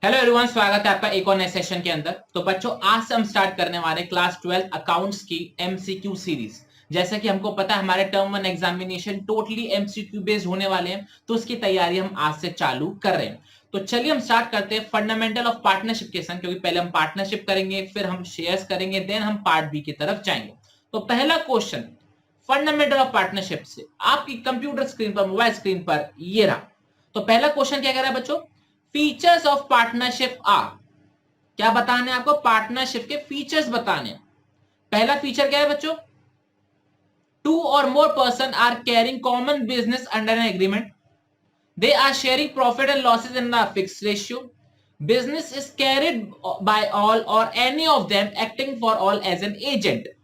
Hello everyone, स्वागत है आपका एक और नए सेशन के अंदर। तो बच्चों, आज से हम स्टार्ट करने वाले क्लास 12 अकाउंट्स की एमसीक्यू सीरीज। जैसा कि हमको पता है हमारे term 1 examination totally MCQ based होने वाले हैं, तो उसकी तैयारी हम आज से चालू कर रहे हैं। तो चलिए हम स्टार्ट करते हैं फंडामेंटल ऑफ पार्टनरशिप के संग, क्योंकि पहले हम पार्टनरशिप करेंगे, फिर हम शेयर्स करेंगे, देन हम पार्ट बी की तरफ जाएंगे। तो पहला क्वेश्चन फंडामेंटल ऑफ पार्टनरशिप से आपकी कंप्यूटर स्क्रीन पर, मोबाइल स्क्रीन पर ये रहा। तो पहला क्वेश्चन क्या कह रहा है बच्चों? Features of partnership are. क्या बताने आपको? पार्टनरशिप के फीचर्स बताने। पहला फीचर क्या है बच्चों? Two or more person are carrying common business under an agreement. They are sharing profit and losses in the fixed ratio. Business is carried by all or any of them acting for all as an agent.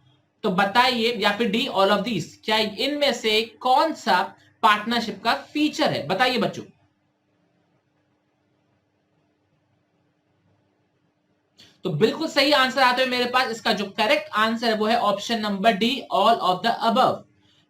तो बताइए, या फिर D all of these, क्या इनमें से कौन सा partnership का फीचर है? बताइए बच्चों। तो बिल्कुल सही आंसर आते हुए मेरे पास इसका जो करेक्ट आंसर है वो है option number D, all of the above.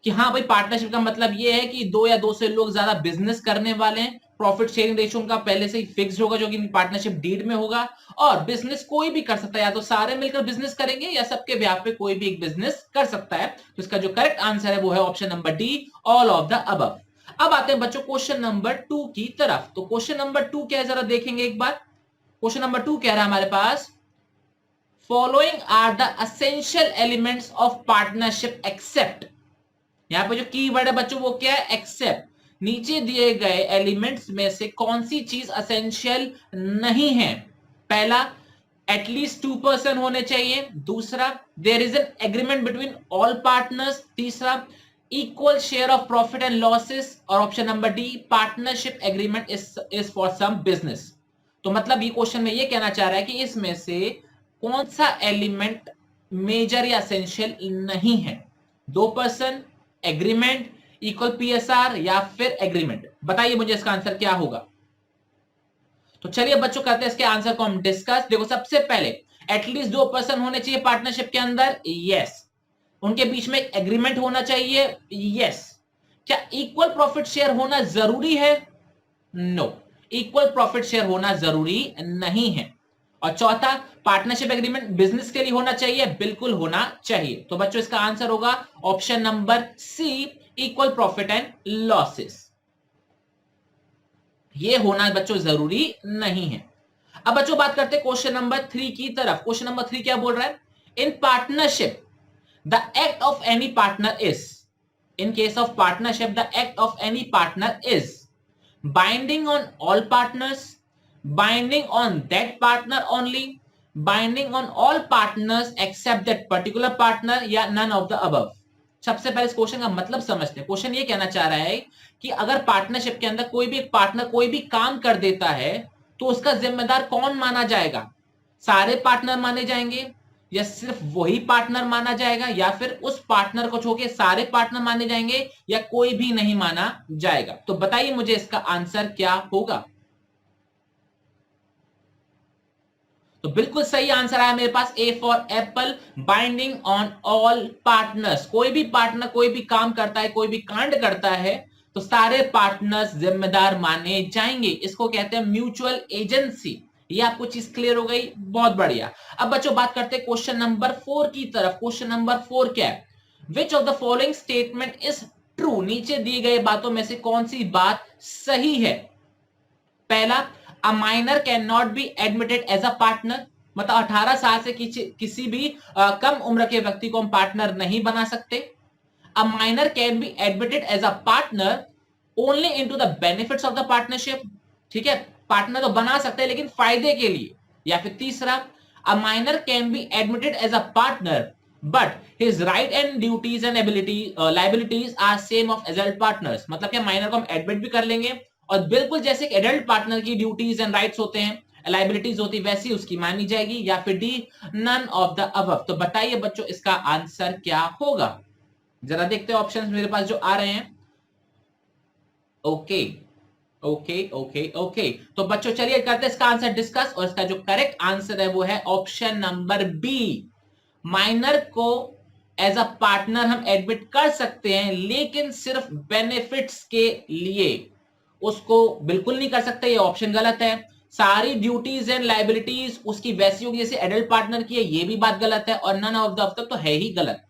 कि हाँ भाई, पार्टनरशिप का मतलब ये है कि दो या दो से लोग ज्यादा बिजनेस करने वाले हैं, प्रॉफिट शेयरिंग रेशियो उनका पहले से ही फिक्स्ड होगा जो कि पार्टनरशिप डीड में होगा, और बिजनेस कोई भी कर सकता है, या तो सारे मिलकर बिजनेस करेंगे या सबके ब्याह पे कोई भी एक बिजनेस कर सकता है। तो इसका जो करेक्ट आंसर है वो है option number D, all of the above. अब आते हैं बच्चों क्वेश्चन नंबर 2 की तरफ। तो क्वेश्चन नंबर 2 क्या है, जरा देखेंगे एक बार। क्वेश्चन नंबर 2 कह रहा है हमारे पास, following are the essential elements of partnership except. यहां पे जो की वर्ड है बच्चों वो क्या है? एक्सेप्ट। नीचे दिए गए एलिमेंट्स में से कौन सी चीज असेंशियल नहीं है? पहला, एटलीस्ट 2% होने चाहिए। दूसरा, there is an agreement between all partners. तीसरा, equal share of profit and losses. और option number D, partnership agreement is for some business. तो मतलब ये क्वेश्चन में ये कहना चाह रहा है कि इसमें से कौन सा एलिमेंट मेजर या एसेंशियल नहीं है? 2%, एग्रीमेंट, इक्वल पीएसआर, या फिर एग्रीमेंट। बताइए मुझे इसका आंसर क्या होगा। तो चलिए बच्चों, करते हैं इसके आंसर को हम डिस्कस। देखो, सबसे पहले एटलीस्ट 2% होने चाहिए पार्टनरशिप के अंदर, यस। उनके बीच में एक एग्रीमेंट होना चाहिए, यस। क्या इक्वल प्रॉफिट शेयर होना जरूरी है? नो, इक्वल प्रॉफिट शेयर होना जरूरी नहीं है। और चौथा, पार्टनरशिप एग्रीमेंट बिजनेस के लिए होना चाहिए, बिल्कुल होना चाहिए। तो बच्चों इसका आंसर होगा option number C, equal profit and losses. ये होना बच्चों जरूरी नहीं है। अब बच्चों बात करते हैं क्वेश्चन नंबर 3 की तरफ। क्वेश्चन नंबर 3 क्या बोल रहा है? In partnership the act of any partner is, in case of partnership the act of any partner is binding on all partners, binding on that partner only, binding on all partners except that particular partner, या none of the above। सबसे पहले इस question का मतलब समझते हैं। Question ये कहना चाह रहा है कि अगर पार्टनरशिप के अंदर कोई भी एक पार्टनर कोई भी काम कर देता है तो उसका जिम्मेदार कौन माना जाएगा? सारे पार्टनर माने जाएंगे, या सिर्फ वही पार्टनर माना जाएगा, या फिर उस पार्टनर को छोड़ के सारे पार्टनर माने जाएंगे, या कोई भी नहीं माना जाएगा? तो बताइए मुझे इसका आंसर क्या होगा। तो बिल्कुल सही आंसर आया मेरे पास, A for apple, binding on all partners. कोई भी पार्टनर कोई भी काम करता है, कोई भी कांड करता है, तो सारे पार्टनर्स जिम्मेदार माने जाएंगे। इसको कहते हैं म्यूचुअल एजेंसी। ये आपको चीज क्लियर हो गई, बहुत बढ़िया। अब बच्चों बात करते हैं क्वेश्चन नंबर 4 की तरफ। क्वेश्चन नंबर 4 क्या है? Which of the following statement is true. नीचे दी गई बातों में से कौन सी बात सही है? पहला, a minor can not be admitted as a partner. मतलब 18 साल से किसी भी कम उम्र के व्यक्ति को हम पार्टनर नहीं बना सकते। A minor can be admitted as a partner only into the benefits of the partnership. ठीक है, पार्टनर तो बना सकते हैं लेकिन फायदे के लिए। या फिर तीसरा, a minor can be admitted as a partner but his right and duties and ability liabilities are same of adult partners. मतलब क्या माइनर को हम एडमिट भी कर लेंगे और बिल्कुल जैसे एक एडल्ट पार्टनर की ड्यूटीज एंड राइट्स होते हैं, लाइबिलिटीज होती, वैसी उसकी मानी जाएगी। या फिर D, none of the above. तो बताइए बच्चों इसका आंसर क्या होगा। जरा देखते हैं ऑप्शंस मेरे पास जो आ रहे हैं। ओके ओके ओके ओके, तो बच्चों चलिए करते हैं इसका आंसर डिस्कस। और इसका जो करेक्ट आंसर है वो है ऑप्शन नंबर बी। माइनर को एज अ पार्टनर हम एडमिट कर सकते हैं लेकिन सिर्फ बेनिफिट्स के लिए। उसको बिल्कुल नहीं कर सकते, ये ऑप्शन गलत है। सारी ड्यूटीज एंड लाइबिलिटीज उसकी वैसी होगी जैसे एडल्ट पार्टनर की है, ये भी बात गलत है, और नन ऑफ द अब तो है ही गलत।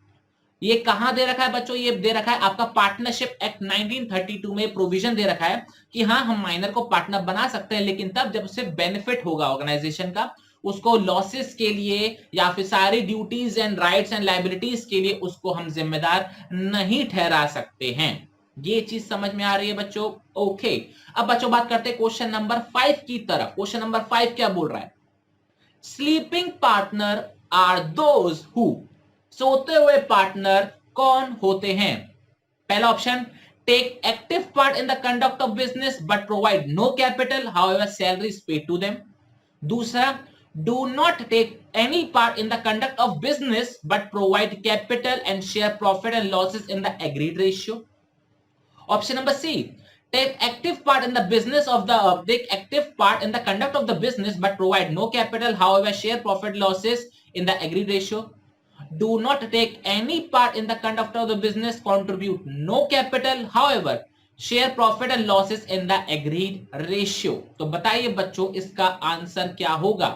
ये कहां दे रखा है बच्चों? ये दे रखा है आपका पार्टनरशिप एक्ट 1932 में प्रोविजन दे रखा है कि हाँ हम माइनर को पार्टनर बना सकते हैं, लेकिन तब जब उसे बेनिफिट होगा ऑर्गेनाइजेशन का, उसको लॉसेस के लिए या फिर सारी duties and rights and liabilities के लिए उसको हम जिम्मेदार नहीं ठहरा सकते हैं। ये चीज समझ में आ रही है बच्चों? ओके। अब बच्चों बात करते हैं क्वेश्चन नंबर 5 की तरफ। क्वेश्चन नंबर 5 क्या बोल रहा है? Sleeping partner are those who, सोते हुए पार्टनर कौन होते हैं? पहला option, take active part in the conduct of business but provide no capital however salary is paid to them. दूसरा, do not take any part in the conduct of business but provide capital and share profit and losses in the agreed ratio. Option number C, take active part in the business of the take active part in the conduct of the business but provide no capital, however share profit losses in the agreed ratio. Do not take any part in the conduct of the business, contribute no capital, however share profit and losses in the agreed ratio. तो बताइए बच्चों इसका answer क्या होगा?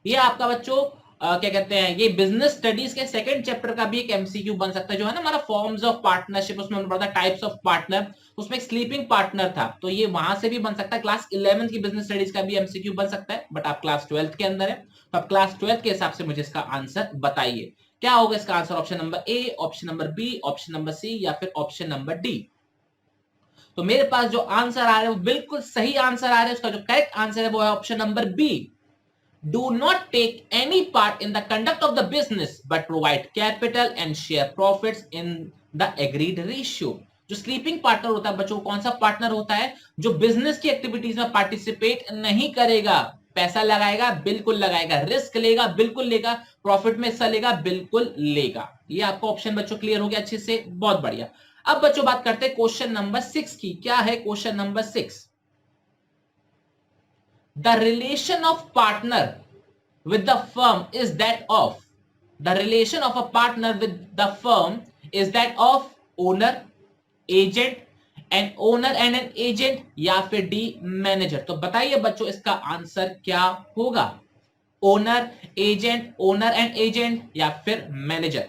ये आपका बच्चों क्या कहते हैं, ये बिजनेस स्टडीज के सेकंड चैप्टर का भी एक एमसीक्यू बन सकता है, जो है ना हमारा फॉर्म्स ऑफ पार्टनरशिप, उसमें हमने पढ़ा था टाइप्स ऑफ पार्टनर, उसमें एक स्लीपिंग पार्टनर था, तो ये वहां से भी बन सकता है। क्लास 11th की बिजनेस स्टडीज का भी एमसीक्यू बन सकता है, बट आप क्लास 12th के अंदर है, तो आप क्लास 12th के हिसाब से मुझे इसका आंसर बताइए क्या होगा। इसका answer option number A, option number B, option number C या फिर ऑप्शन नंबर डी। तो मेरे पास जो आंसर आ रहा है वो बिल्कुल सही आंसर आ रहा है। उसका जो करेक्ट आंसर है वो है option number B, do not take any part in the conduct of the business but provide capital and share profits in the agreed ratio। जो स्लीपिंग पार्टनर होता है बच्चों, कौन सा पार्टनर होता है? जो बिजनेस की एक्टिविटीज में पार्टिसिपेट नहीं करेगा, पैसा लगाएगा बिल्कुल लगाएगा, रिस्क लेगा बिल्कुल लेगा, प्रॉफिट में हिस्सा लेगा बिल्कुल लेगा। ये आपका ऑप्शन बच्चों क्लियर हो गया अच्छे से, बहुत बढ़िया। अब बच्चों बात करते हैं क्वेश्चन नंबर 6 की। क्या है question number 6? The relation of partner with the firm is that of, the relation of a partner with the firm is that of owner, agent, an owner and an agent या फिर D manager. तो बताइए बच्चों इसका answer क्या होगा? Owner, agent, owner and agent या फिर मैनेजर।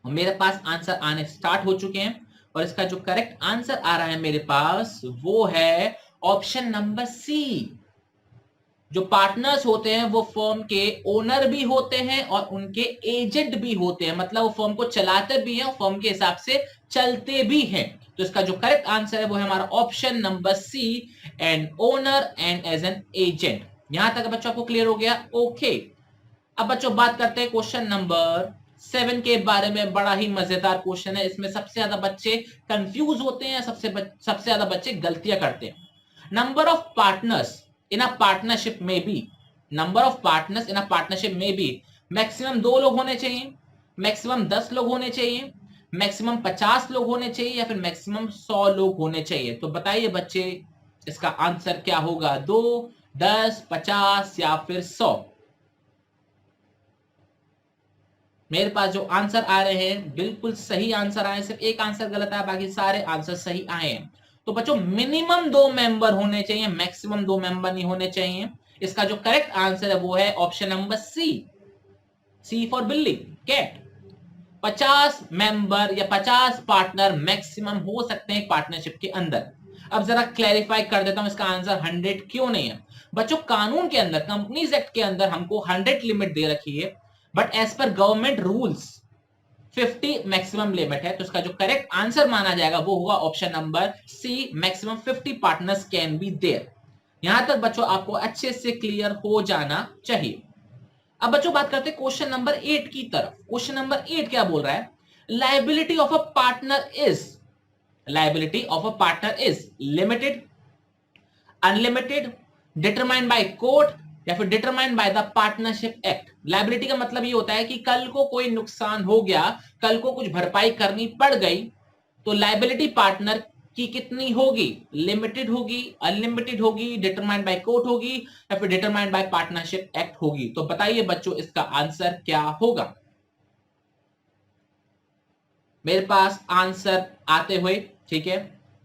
मेरे पास आंसर आने स्टार्ट हो चुके हैं और इसका जो करेक्ट आंसर आ रहा है मेरे पास वो है ऑप्शन नंबर सी। जो पार्टनर्स होते हैं वो फर्म के ओनर भी होते हैं और उनके एजेंट भी होते हैं, मतलब वो फर्म को चलाते भी हैं और फर्म के हिसाब से चलते भी हैं। तो इसका जो करेक्ट आंसर है वो है हमारा option number C, an owner and as an agent. यहां तक बच्चों आपको क्लियर हो गया? ओके। अब बच्चों बात करते हैं क्वेश्चन नंबर 7 के बारे में। बड़ा ही मजेदार क्वेश्चन है, इसमें सबसे ज्यादा बच्चे कंफ्यूज होते हैं, सबसे ज्यादा बच्चे गलतियां करते हैं। Number of partners in a partnership may be, number of partners in a partnership may be maximum 2 लोग होने चाहिए, मैक्सिमम 10 लोग होने चाहिए, मैक्सिमम 50 लोग होने चाहिए या फिर मैक्सिमम 100 लोग होने चाहिए। तो बताइए बच्चे इसका आंसर क्या होगा? 2, 10, 50 या फिर 100। मेरे पास जो आंसर आ रहे हैं बिल्कुल सही आंसर आए, सिर्फ एक आंसर गलत आया, बाकी सारे आंसर सही आए हैं। तो बच्चों मिनिमम 2 मेंबर होने चाहिए, मैक्सिमम 2 मेंबर नहीं होने चाहिए। इसका जो करेक्ट आंसर है वो है option number C, C for बिल्ली, कैट। 50 मेंबर या 50 पार्टनर मैक्सिमम हो सकते हैं पार्टनरशिप के अंदर। अब जरा क्लैरिफाई कर देता हूं इसका आंसर 100 क्यों नहीं है। बच्चों कानून के अंदर, कंपनीज एक्ट के अंदर हमको 100 लिमिट दे रखी है, बट एज पर गवर्नमेंट रूल्स 50 मैक्सिमम लिमिट है। तो इसका जो करेक्ट आंसर माना जाएगा वो होगा option number C, maximum 50 partners can be there. यहां तक बच्चों आपको अच्छे से क्लियर हो जाना चाहिए। अब बच्चों बात करते हैं क्वेश्चन नंबर 8 की तरफ। क्वेश्चन नंबर 8 क्या बोल रहा है? Liability of a partner is, liability of a partner is limited, unlimited, determined by court या फिर determined by the partnership act. Liability का मतलब ये होता है कि कल को कोई नुकसान हो गया, कल को कुछ भरपाई करनी पड़ गई, तो लायबिलिटी पार्टनर की कितनी होगी? लिमिटेड होगी, अनलिमिटेड होगी, डिटरमाइंड बाय कोर्ट होगी या फिर डिटरमाइंड बाय पार्टनरशिप एक्ट होगी। तो बताइए बच्चों इसका आंसर क्या होगा? मेरे पास आंसर आते हुए, ठीक है,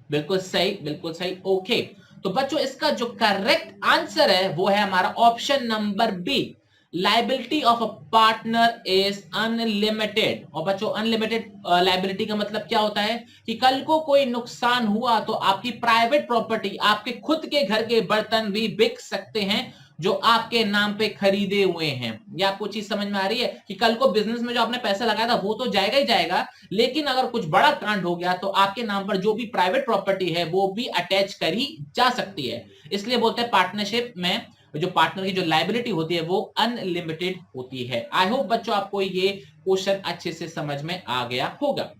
बिल्कुल सही, बिल्कुल सही। ओके, तो बच्चों इसका जो करेक्ट आंसर है वो है हमारा option number B, liability of a partner is unlimited. और बच्चों अनलिमिटेड लाइबिलिटी का मतलब क्या होता है कि कल को कोई नुकसान हुआ तो आपकी प्राइवेट प्रॉपर्टी, आपके खुद के घर के बर्तन भी बिक सकते हैं जो आपके नाम पे खरीदे हुए हैं। ये आपको चीज समझ में आ रही है कि कल को बिजनेस में जो आपने पैसा लगाया था वो तो जाएगा ही जाएगा, लेकिन अगर कुछ बड़ा कांड हो गया तो आपके नाम पर जो भी प्राइवेट प्रॉपर्टी है वो भी अटैच करी जा सकती है। इसलिए बोलते हैं पार्टनरशिप में जो पार्टनर की जो लायबिलिटी होती है वो अनलिमिटेड होती है। आई होप बच्चों आपको ये क्वेश्चन अच्छे से समझ में आ गया होगा।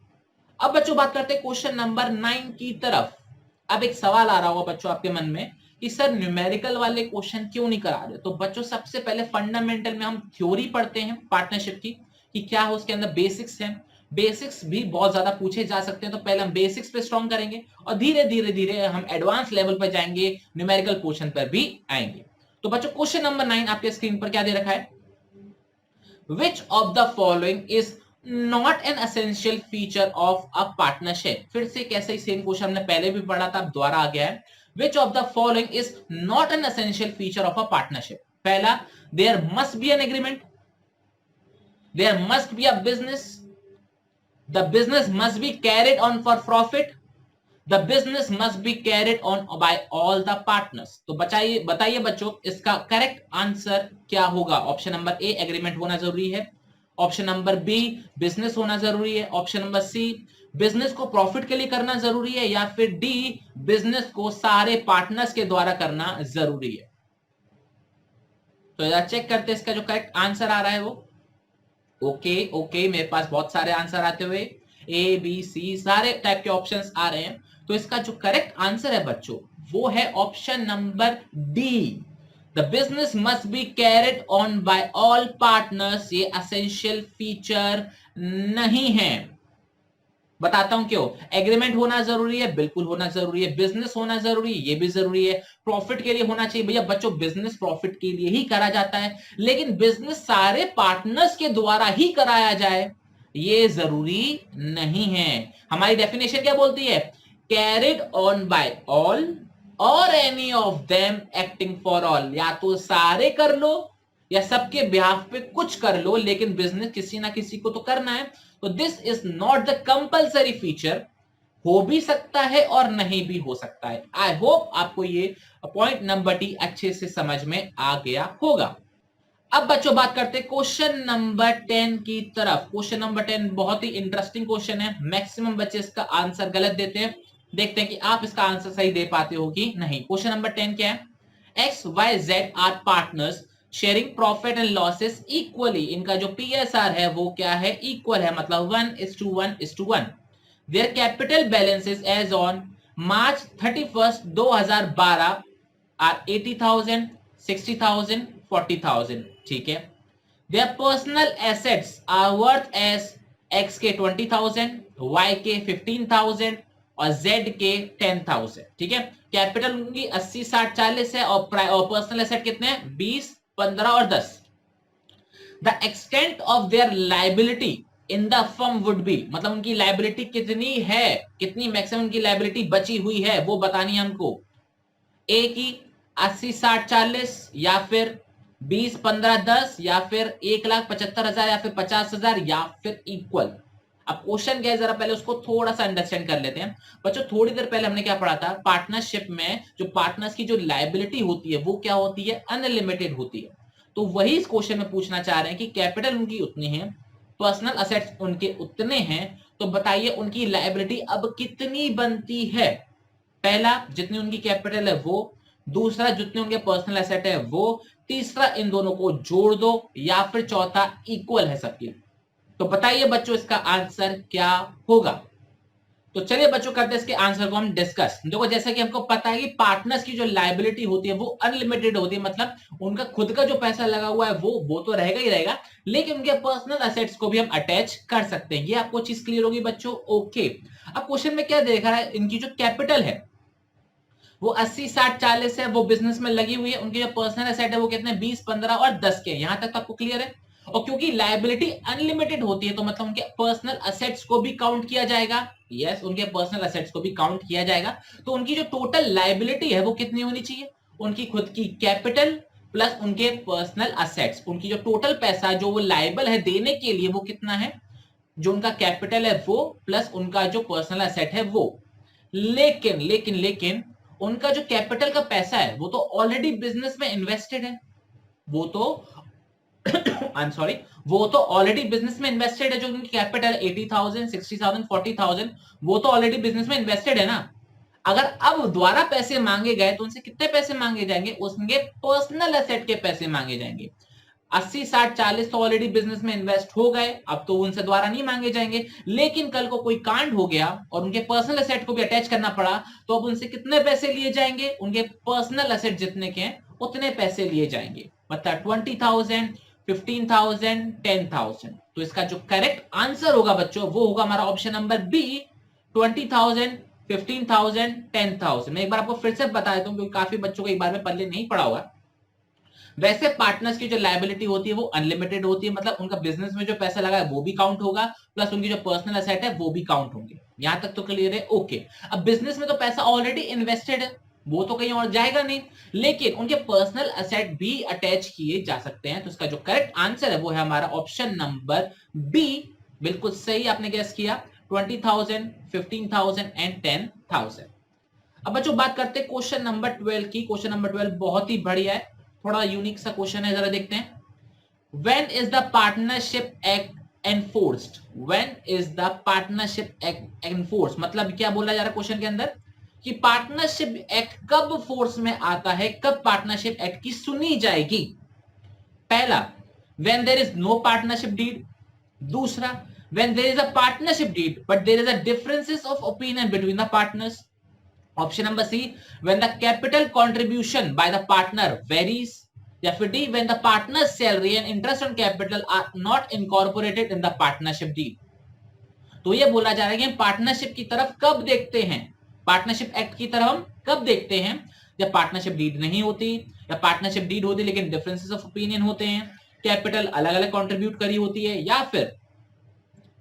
अब बच्चों बात करते हैं क्वेश्चन नंबर 9 की तरफ। अब एक सवाल आ रहा होगा बच्चों आपके मन में कि सर न्यूमेरिकल वाले क्वेश्चन क्यों नहीं करा रहे। तो बच्चों सबसे पहले फंडामेंटल में हम थ्योरी पढ़ते हैं पार्टनरशिप की कि क्या है, उसके अंदर बेसिक्स हैं। बेसिक्स भी बहुत ज्यादा पूछे जा सकते हैं, तो पहले हम बेसिक्स पे स्ट्रॉन्ग करेंगे और धीरे धीरे धीरे हम एडवांस लेवल पर जाएंगे, न्यूमेरिकल क्वेश्चन पर भी आएंगे। तो बच्चों क्वेश्चन नंबर 9 आपके स्क्रीन पर क्या दे रखा है, which of the following is not an essential feature of a partnership. फिर से कैसे ही सेम क्वेश्चन हमने पहले भी पढ़ा था, दोबारा आ गया है। Which of the following is not an essential feature of a partnership. पहला, there must be an agreement, there must be a business, the business must be carried on for profit, the business must be carried on by all the partners. तो बताइए बच्चों इसका correct answer क्या होगा। Option number ए, agreement होना जरूरी है। Option number B, business होना जरूरी है। ऑप्शन नंबर सी, बिजनेस को प्रॉफिट के लिए करना जरूरी है। या फिर डी, बिजनेस को सारे पार्टनर्स के द्वारा करना जरूरी है। तो जरा चेक करते हैं इसका जो करेक्ट आंसर आ रहा है वो। ओके, मेरे पास बहुत सारे आंसर आते हुए, ए बी सी सारे टाइप के ऑप्शंस आ रहे हैं। तो इसका जो करेक्ट आंसर है बच्चों वो है option number D, the business must be carried on by all partners. ये एसेंशियल फीचर नहीं है। बताता हूं क्यों। एग्रीमेंट होना जरूरी है, बिल्कुल होना जरूरी है। बिजनेस होना जरूरी है, ये भी जरूरी है। प्रॉफिट के लिए होना चाहिए, भैया बच्चों बिजनेस प्रॉफिट के लिए ही करा जाता है, लेकिन बिजनेस सारे पार्टनर्स के द्वारा ही कराया जाए ये जरूरी नहीं है। हमारी डेफिनेशन क्या बोलती है, carried on by all or any of them acting for all. या तो सारे कर लो या सबके बिहाफ पे कुछ कर लो, लेकिन बिजनेस किसी ना किसी को तो करना है। तो this is not the compulsory feature. हो भी सकता है और नहीं भी हो सकता है। आई होप आपको ये पॉइंट नंबर डी अच्छे से समझ में आ गया होगा। अब बच्चों बात करते हैं क्वेश्चन नंबर 10 की तरफ। क्वेश्चन नंबर 10 बहुत ही इंटरेस्टिंग क्वेश्चन है। मैक्सिमम बच्चे इसका आंसर गलत देते हैं। देखते हैं कि आप इसका आंसर सही दे पाते हो कि नहीं। क्वेश्चन नंबर 10 क्या है, X Y Z are partners sharing profit and losses equally. इनका जो पीएसआर है वो क्या है, इक्वल है, मतलब 1:1:1। Their capital balances as on March 31, 2012 are 80,000, 60,000, 40,000। ठीक है। Their personal assets are worth as X के 20,000, वाई के 15,000 और जेड के 10,000। ठीक है। कैपिटल उनकी 80, 60, 40 है और पर्सनल एसेट कितने हैं, 20, 15 और 10। The extent of their liability in the firm would be, मतलब उनकी लाइबिलिटी कितनी है, कितनी मैक्सिमम उनकी लाइबिलिटी बची हुई है वो बतानी है हमको। ए की 80, 60, 40 या फिर 20, 15, 10 या फिर 1,75,000 या फिर 50,000 या फिर इक्वल। अब क्वेश्चन क्या है जरा पहले उसको थोड़ा सा अंडरस्टैंड कर लेते हैं। बच्चों थोड़ी देर पहले हमने क्या पढ़ा था, पार्टनरशिप में जो पार्टनर्स की जो लायबिलिटी होती है वो क्या होती है, अनलिमिटेड होती है। तो वही इस क्वेश्चन में पूछना चाह रहे हैं कि कैपिटल उनकी उतनी है, पर्सनल असेट्स उनके उतने हैं, तो बताइए उनकी लायबिलिटी अब कितनी बनती है। पहला, जितनी उनकी कैपिटल है वो, दूसरा जितने उनके पर्सनल एसेट है वो, तीसरा इन दोनों को जोड़ दो, या फिर चौथा इक्वल है सबकी। तो बताइए बच्चों इसका आंसर क्या होगा। तो चलिए बच्चों करते हैं इसके आंसर को हम डिस्कस। देखो जैसा कि हमको पता है कि पार्टनर्स की जो लायबिलिटी होती है वो अनलिमिटेड होती है, मतलब उनका खुद का जो पैसा लगा हुआ है वो तो रहेगा ही रहेगा, लेकिन उनके पर्सनल एसेट्स को भी हम अटैच कर सकते हैं। ये आपको चीज क्लियर होगी बच्चों। ओके, अब क्वेश्चन में क्या देखा है, इनकी जो कैपिटल है वो 80, 60, 40 है, वो बिजनेस में लगी हुई है। उनके जो पर्सनल एसेट है वो कितने, 20, 15 और 10 के। यहां तक तो आपको क्लियर है। और क्योंकि लायबिलिटी अनलिमिटेड होती है तो मतलब उनके पर्सनल असेट्स को भी काउंट किया जाएगा। यस, उनके पर्सनल असेट्स को भी काउंट किया जाएगा। तो उनकी जो टोटल लायबिलिटी है वो कितनी होनी चाहिए? उनकी खुद की कैपिटल प्लस उनके पर्सनल असेट्स, उनकी जो टोटल पैसा जो वो लायबल है देने के लिए वो कितना है? जो उनका कैपिटल है वो प्लस उनका जो पर्सनल असेट है वो। लेकिन लेकिन लेकिन उनका जो कैपिटल का पैसा है वो तो ऑलरेडी बिजनेस में इन्वेस्टेड है। वो तो आई एम सॉरी, वो तो ऑलरेडी बिजनेस में इन्वेस्टेड है। जो उनकी कैपिटल 80,000, 60,000, 40,000 वो तो ऑलरेडी बिजनेस में इन्वेस्टेड है ना। अगर अब दोबारा पैसे मांगे गए तो उनसे कितने पैसे मांगे जाएंगे? उसके पर्सनल एसेट के पैसे मांगे जाएंगे। 80, 60, 40 तो ऑलरेडी बिजनेस में इन्वेस्ट हो गए, अब तो उनसे दोबारा नहीं मांगे जाएंगे। लेकिन कल को कोई कांड हो गया और उनके पर्सनल एसेट को भी अटैच करना पड़ा तो अब उनसे कितने पैसे लिए जाएंगे? उनके पर्सनल एसेट जितने के हैं उतने पैसे लिए जाएंगे। मतलब 20,000, 15,000, 10,000। तो इसका जो करेक्ट आंसर होगा बच्चों वो होगा हमारा ऑप्शन नंबर बी, 20,000, 15,000, 10,000। मैं एक बार आपको फिर से बता देता हूं क्योंकि काफी बच्चों को एक बार में पहले नहीं पढ़ा होगा। वैसे पार्टनर्स की जो लायबिलिटी होती है वो अनलिमिटेड होती है, मतलब उनका बिजनेस में जो पैसा लगा है वो भी काउंट होगा प्लस उनकी जो पर्सनल एसेट है वो भी काउंट होंगे। यहां तक तो क्लियर है? ओके। अब बिजनेस में तो पैसा ऑलरेडी इन्वेस्टेड है, वो तो कहीं और जाएगा नहीं, लेकिन उनके पर्सनल एसेट भी अटैच किए जा सकते हैं। तो इसका जो करेक्ट आंसर है वो है हमारा ऑप्शन नंबर बी। बिल्कुल सही आपने गेस किया, 20,000, 15,000 एंड 10,000। अब बच्चों बात करते हैं क्वेश्चन नंबर 12 की। क्वेश्चन नंबर 12 बहुत ही बढ़िया है, थोड़ा यूनिक सा क्वेश्चन है, जरा देखते हैं। When is the partnership act enforced? When is the partnership act enforced? मतलब क्या बोला जा रहा है क्वेश्चन के अंदर कि पार्टनरशिप एक्ट कब फोर्स में आता है, कब पार्टनरशिप एक्ट की सुनी जाएगी? पहला, when there is no partnership deed। दूसरा, when there is a partnership deed but there is a differences of opinion between the partners। Option number C, when the capital contribution by the partner varies। या फिर D, when the partner's salary and interest on capital are not incorporated in the partnership deed। तो ये बोला जा रहा है कि हम पार्टनरशिप की तरफ कब देखते हैं, पार्टनरशिप एक्ट की तरफ हम कब देखते हैं? जब पार्टनरशिप डीड नहीं होती, या पार्टनरशिप डीड होती लेकिन डिफरेंसेस ऑफ ओपिनियन होते हैं, कैपिटल अलग अलग कंट्रीब्यूट करी होती है, या फिर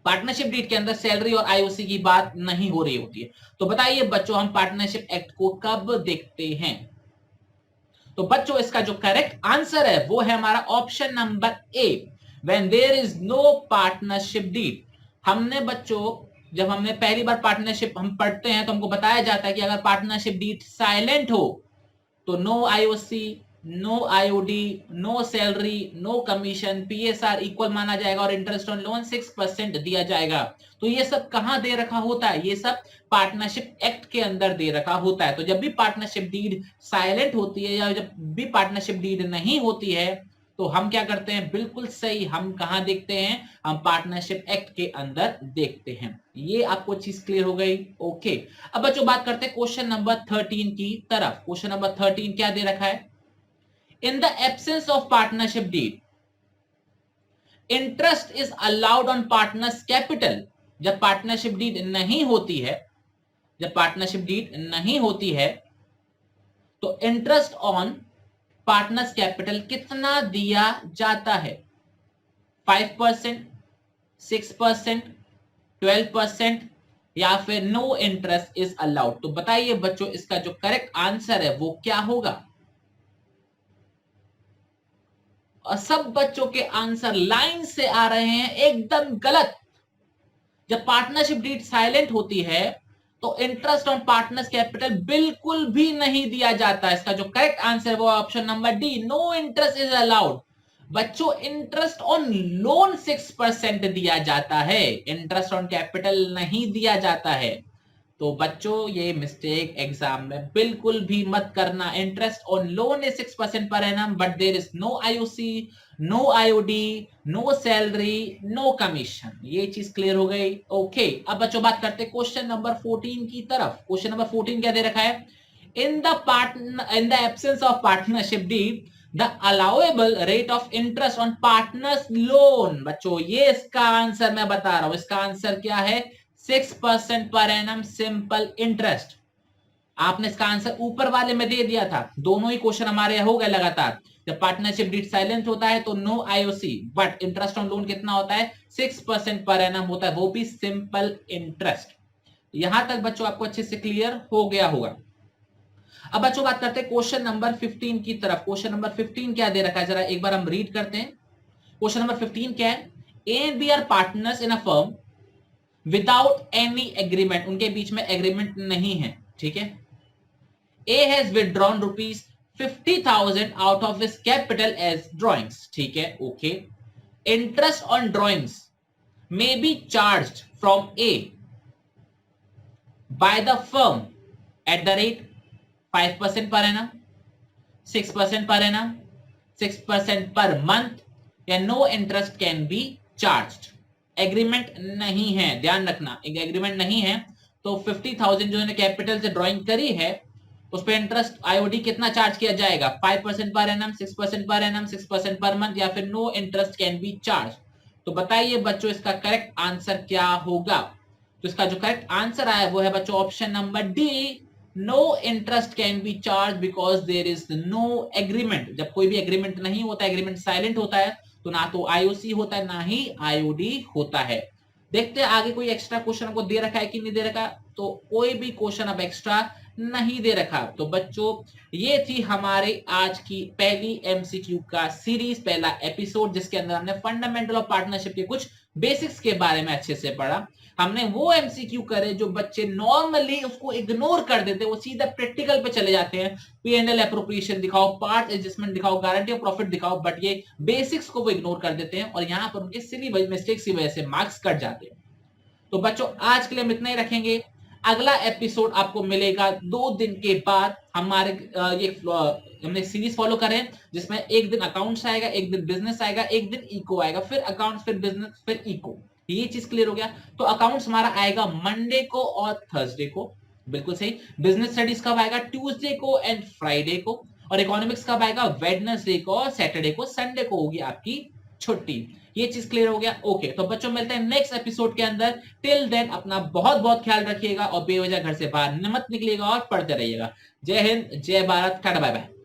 पार्टनरशिप डीड के अंदर सैलरी और आईओसी की बात नहीं हो रही होती है। तो बताइए बच्चों हम पार्टनरशिप एक्ट को कब देखते हैं? तो बच्चों इसका जो करेक्ट आंसर है वो है हमारा option number A, when there is no partnership deed. हमने बच्चों जब हमने पहली बार पार्टनरशिप हम पढ़ते हैं तो हमको बताया जाता है कि अगर पार्टनरशिप डीड साइलेंट हो तो no IOC, no IOD, no salary, no commission, PSR equal माना जाएगा और इंटरेस्ट ऑन लोन 6% दिया जाएगा। तो ये सब कहां दे रखा होता है? ये सब पार्टनरशिप एक्ट के अंदर दे रखा होता है। तो जब भी पार्टनरशिप डीड साइलेंट होती है या जब भी पार्टनरशिप डीड नहीं होती है तो हम क्या करते हैं? बिल्कुल सही, हम कहां देखते हैं? हम पार्टनरशिप एक्ट के अंदर देखते हैं। ये आपको चीज क्लियर हो गई? ओके। अब बच्चों बात करते हैं क्वेश्चन नंबर 13 की तरफ। क्वेश्चन नंबर 13 क्या दे रखा है? In the absence of partnership deed, interest is allowed on partners capital। जब पार्टनरशिप डीड नहीं होती है, जब पार्टनरशिप डीड नहीं होती है तो इंटरेस्ट ऑन पार्टनर्स कैपिटल कितना दिया जाता है? 5%, 6%, 12% या फिर नो इंटरेस्ट इज अलाउड। तो बताइए बच्चों इसका जो करेक्ट आंसर है वो क्या होगा? और सब बच्चों के आंसर लाइन से आ रहे हैं एकदम गलत। जब पार्टनरशिप डीड साइलेंट होती है तो इंटरेस्ट ऑन पार्टनर्स कैपिटल बिल्कुल भी नहीं दिया जाता। इसका जो करेक्ट आंसर है वो option number D, no interest is allowed. बच्चों इंटरेस्ट ऑन लोन 6% दिया जाता है, इंटरेस्ट ऑन कैपिटल नहीं दिया जाता है। तो बच्चों ये मिस्टेक एग्जाम में बिल्कुल भी मत करना। Interest on loan is 6% per annum but there is no IOC, no IOD, no salary, no commission. ये चीज क्लियर हो गई? ओके। अब बच्चों बात करते हैं क्वेश्चन नंबर 14 की तरफ। क्वेश्चन नंबर 14 क्या दे रखा है? In the absence of partnership did the allowable rate of interest on partners loan. बच्चों ये इसका आंसर मैं बता रहा हूं, इसका आंसर क्या है? 6% पर एनम सिंपल इंटरेस्ट। आपने इसका आंसर ऊपर वाले में दे दिया था, दोनों ही क्वेश्चन हमारे हो गए लगातार। जब पार्टनरशिप डीड साइलेंट होता है तो no IOC, but interest on loan कितना होता है 6% पर एनम होता है, वो भी सिंपल इंटरेस्ट। यहां तक बच्चों आपको अच्छे से क्लियर हो गया होगा। अब बच्चों बात करते हैं क्वेश्चन नंबर 15 की तरफ। क्वेश्चन नंबर 15 क्या दे रखा है, जरा एक बार हम रीड करते हैं। क्वेश्चन नंबर 15 क्या है, A and B are partners in a firm without any agreement, उनके बीच में एग्रीमेंट नहीं है, ठीक है। A has withdrawn ₹50,000 out of his capital as drawings, ठीक है, okay. Interest on drawings may be charged from A by the firm at the rate 5% per annum, 6% per annum, 6% per month, या no interest can be charged। Agreement नहीं है, ध्यान रखना, एक agreement नहीं है तो 50,000 जो इन्होंने कैपिटल से ड्राइंग करी है उस पर इंटरेस्ट आईओडी कितना चार्ज किया जाएगा, 5% पर एनम, 6% पर एनम, 6% पर मंथ, या फिर no interest can be charge. तो बताइए बच्चों इसका करेक्ट आंसर क्या होगा। तो इसका जो करेक्ट आंसर आया वो है बच्चों option number D, no interest can be charge because there is no agreement. जब कोई भी एग्रीमेंट नहीं होता, एग्रीमेंट साइलेंट होता है, तो ना तो आईओसी होता है ना ही आईओडी होता है। देखते हैं आगे कोई एक्स्ट्रा क्वेश्चन को दे रखा है कि नहीं दे रखा। तो कोई भी क्वेश्चन अब एक्स्ट्रा नहीं दे रखा। तो बच्चों ये थी हमारे आज की पहली एमसीक्यू का सीरीज, पहला एपिसोड, जिसके अंदर हमने फंडामेंटल ऑफ पार्टनरशिप के कुछ बेसिक्स के बारे में अच्छे से पढ़ा। हमने वो एमसीक्यू करे जो बच्चे नॉर्मली उसको इग्नोर कर देते, वो सीधा प्रैक्टिकल पे चले जाते हैं, P&L एप्रोप्रिएशन दिखाओ, पार्ट एडजस्टमेंट दिखाओ, गारंटी ऑफ प्रॉफिट दिखाओ, बट ये बेसिक्स को वो इग्नोर कर देते हैं और यहाँ पर उनके सिली मिस्टेक्स की वजह से मार्क्स कट जाते हैं। तो बच्चों आज के लिए हम इतना ही रखेंगे। अगला एपिसोड आपको मिलेगा 2 दिन के बाद। हमारे ये हमने सीरीज फॉलो करें जिसमें एक दिन अकाउंट्स आएगा, एक दिन बिजनेस आएगा, एक दिन इको आएगा, फिर अकाउंट्स, फिर बिजनेस, फिर इको। ये चीज क्लियर हो गया। तो अकाउंट्स हमारा आएगा मंडे को और थर्सडे को, बिल्कुल सही। बिजनेस स्टडीज कब आएगा, ट्यूसडे को एंड फ्राइडे को। और इकोनॉमिक्स कब आएगा, वेडनेसडे को और सैटरडे को। संडे को होगी आपकी छुट्टी। ये चीज क्लियर हो गया, ओके। तो बच्चों मिलते हैं नेक्स्ट एपिसोड के अंदर। टिल देन अपना बहुत बहुत ख्याल रखिएगा और बेवजह घर से बाहर मत निकलिएगा और पढ़ते रहिएगा। जय हिंद, जय भारत, टाटा बाय बाय।